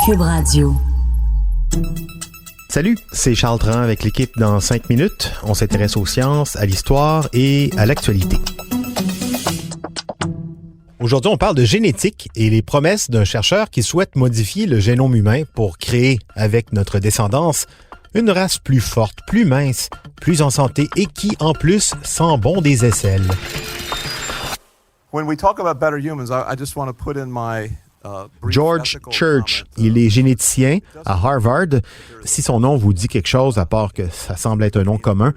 Cube Radio. Salut, c'est Charles Tran avec l'équipe dans 5 minutes. On s'intéresse aux sciences, à l'histoire et à l'actualité. Aujourd'hui, on parle de génétique et les promesses d'un chercheur qui souhaite modifier le génome humain pour créer, avec notre descendance, une race plus forte, plus mince, plus en santé et qui, en plus, sent bon des aisselles. When we talk about better humans, I just want to put in my George Church, il est généticien à Harvard. Si son nom vous dit quelque chose, à part que ça semble être un nom commun,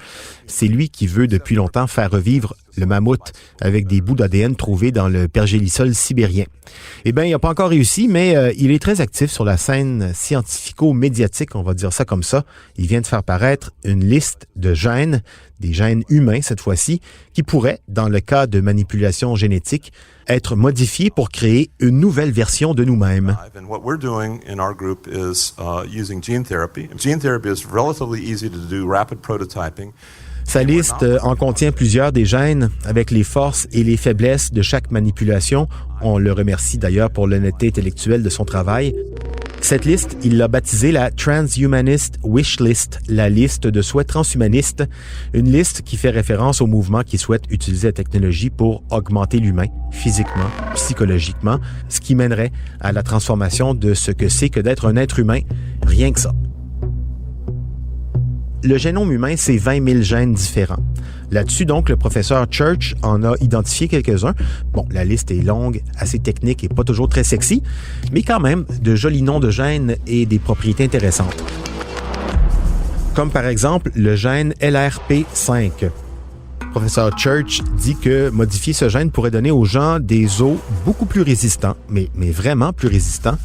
c'est lui qui veut depuis longtemps faire revivre le mammouth avec des bouts d'ADN trouvés dans le pergélisol sibérien. Eh bien, il n'a pas encore réussi, mais il est très actif sur la scène scientifico-médiatique, on va dire ça comme ça. Il vient de faire paraître une liste de gènes, des gènes humains cette fois-ci, qui pourraient, dans le cas de manipulation génétique, être modifiés pour créer une nouvelle version de nous-mêmes. And what we're doing in our group is using gene therapy. Gene therapy is relatively easy to do rapid prototyping. Sa liste en contient plusieurs des gènes avec les forces et les faiblesses de chaque manipulation. On le remercie d'ailleurs pour l'honnêteté intellectuelle de son travail. Cette liste, il l'a baptisée la Transhumanist Wish List, la liste de souhaits transhumanistes, une liste qui fait référence au mouvement qui souhaite utiliser la technologie pour augmenter l'humain, physiquement, psychologiquement, ce qui mènerait à la transformation de ce que c'est que d'être un être humain, rien que ça. Le génome humain, c'est 20 000 gènes différents. Là-dessus, donc, le professeur Church en a identifié quelques-uns. Bon, la liste est longue, assez technique et pas toujours très sexy, mais quand même de jolis noms de gènes et des propriétés intéressantes. Comme par exemple le gène LRP5. Le professeur Church dit que modifier ce gène pourrait donner aux gens des os beaucoup plus résistants, mais vraiment plus résistants.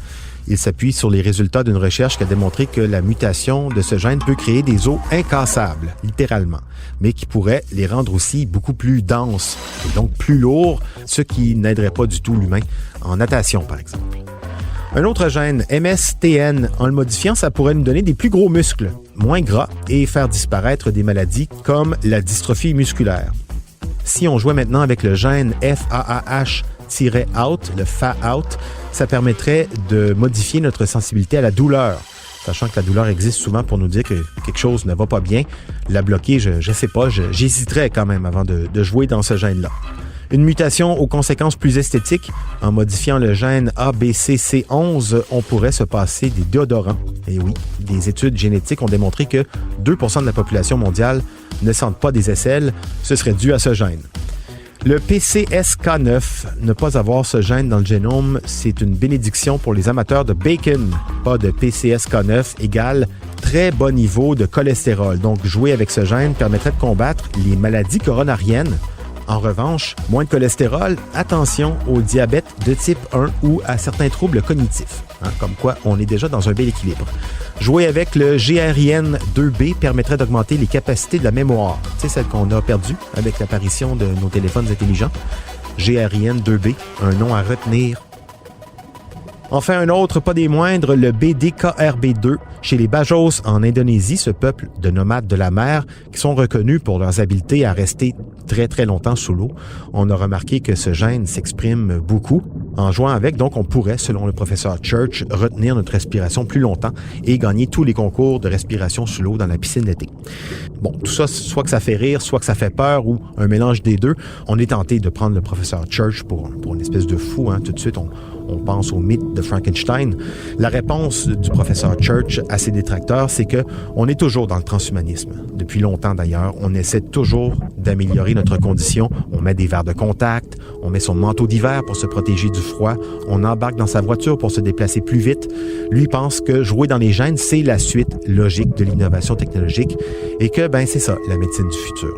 Il s'appuie sur les résultats d'une recherche qui a démontré que la mutation de ce gène peut créer des os incassables, littéralement, mais qui pourrait les rendre aussi beaucoup plus denses et donc plus lourds, ce qui n'aiderait pas du tout l'humain en natation, par exemple. Un autre gène, MSTN, en le modifiant, ça pourrait nous donner des plus gros muscles, moins gras et faire disparaître des maladies comme la dystrophie musculaire. Si on jouait maintenant avec le gène FAAH-out, le FA-out, ça permettrait de modifier notre sensibilité à la douleur. Sachant que la douleur existe souvent pour nous dire que quelque chose ne va pas bien, la bloquer, je sais pas, j'hésiterais quand même avant de jouer dans ce gène-là. Une mutation aux conséquences plus esthétiques, en modifiant le gène ABCC11, on pourrait se passer des déodorants. Et oui, des études génétiques ont démontré que 2% de la population mondiale ne sentent pas des aisselles, ce serait dû à ce gène. Le PCSK9, ne pas avoir ce gène dans le génome, c'est une bénédiction pour les amateurs de bacon. Pas de PCSK9 égale très bas niveau de cholestérol. Donc, jouer avec ce gène permettrait de combattre les maladies coronariennes. En revanche, moins de cholestérol, attention au diabète de type 1 ou à certains troubles cognitifs. Comme quoi, on est déjà dans un bel équilibre. Jouer avec le GRIN2B permettrait d'augmenter les capacités de la mémoire. Tu sais, celle qu'on a perdue avec l'apparition de nos téléphones intelligents. GRIN2B, un nom à retenir. Enfin, un autre, pas des moindres, le BDKRB2. Chez les Bajos en Indonésie, ce peuple de nomades de la mer qui sont reconnus pour leurs habiletés à rester très très longtemps sous l'eau. On a remarqué que ce gène s'exprime beaucoup. En jouant avec, donc, on pourrait, selon le professeur Church, retenir notre respiration plus longtemps et gagner tous les concours de respiration sous l'eau dans la piscine d'été. Bon, tout ça, soit que ça fait rire, soit que ça fait peur ou un mélange des deux. On est tenté de prendre le professeur Church pour une espèce de fou. Tout de suite, on pense au mythe de Frankenstein. La réponse du professeur Church à ses détracteurs, c'est que on est toujours dans le transhumanisme. Depuis longtemps d'ailleurs, on essaie toujours d'améliorer notre condition. On met des verres de contact, on met son manteau d'hiver pour se protéger du froid, on embarque dans sa voiture pour se déplacer plus vite. Lui pense que jouer dans les gènes, c'est la suite logique de l'innovation technologique et que, c'est ça, la médecine du futur.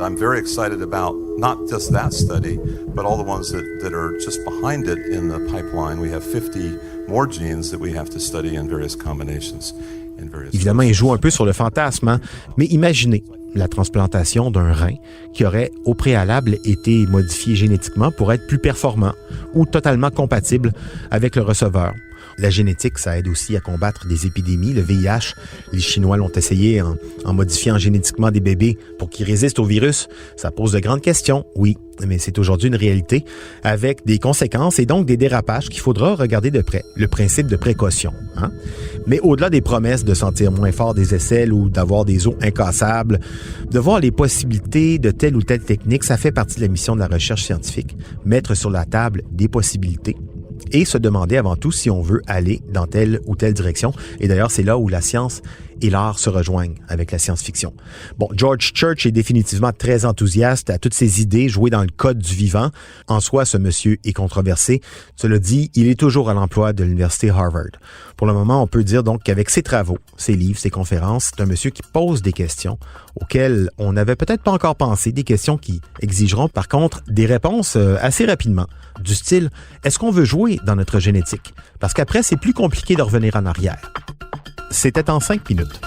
I'm very excited about not just that study, but all the ones that are just behind it in the pipeline. We have 50 more genes that we have to study in various combinations. Évidemment, il joue un peu sur le fantasme, mais imaginez la transplantation d'un rein qui aurait au préalable été modifié génétiquement pour être plus performant ou totalement compatible avec le receveur. La génétique, ça aide aussi à combattre des épidémies. Le VIH, les Chinois l'ont essayé en modifiant génétiquement des bébés pour qu'ils résistent au virus. Ça pose de grandes questions, oui, mais c'est aujourd'hui une réalité avec des conséquences et donc des dérapages qu'il faudra regarder de près. Le principe de précaution. Hein? Mais au-delà des promesses de sentir moins fort des aisselles ou d'avoir des os incassables, de voir les possibilités de telle ou telle technique, ça fait partie de la mission de la recherche scientifique. Mettre sur la table des possibilités et se demander avant tout si on veut aller dans telle ou telle direction. Et d'ailleurs, c'est là où la science et l'art se rejoignent avec la science-fiction. Bon, George Church est définitivement très enthousiaste à toutes ces idées jouées dans le code du vivant. En soi, ce monsieur est controversé. Cela dit, il est toujours à l'emploi de l'université Harvard. Pour le moment, on peut dire donc qu'avec ses travaux, ses livres, ses conférences, c'est un monsieur qui pose des questions auxquelles on n'avait peut-être pas encore pensé, des questions qui exigeront par contre des réponses assez rapidement, du style « Est-ce qu'on veut jouer dans notre génétique? » Parce qu'après, c'est plus compliqué de revenir en arrière. C'était en 5 minutes.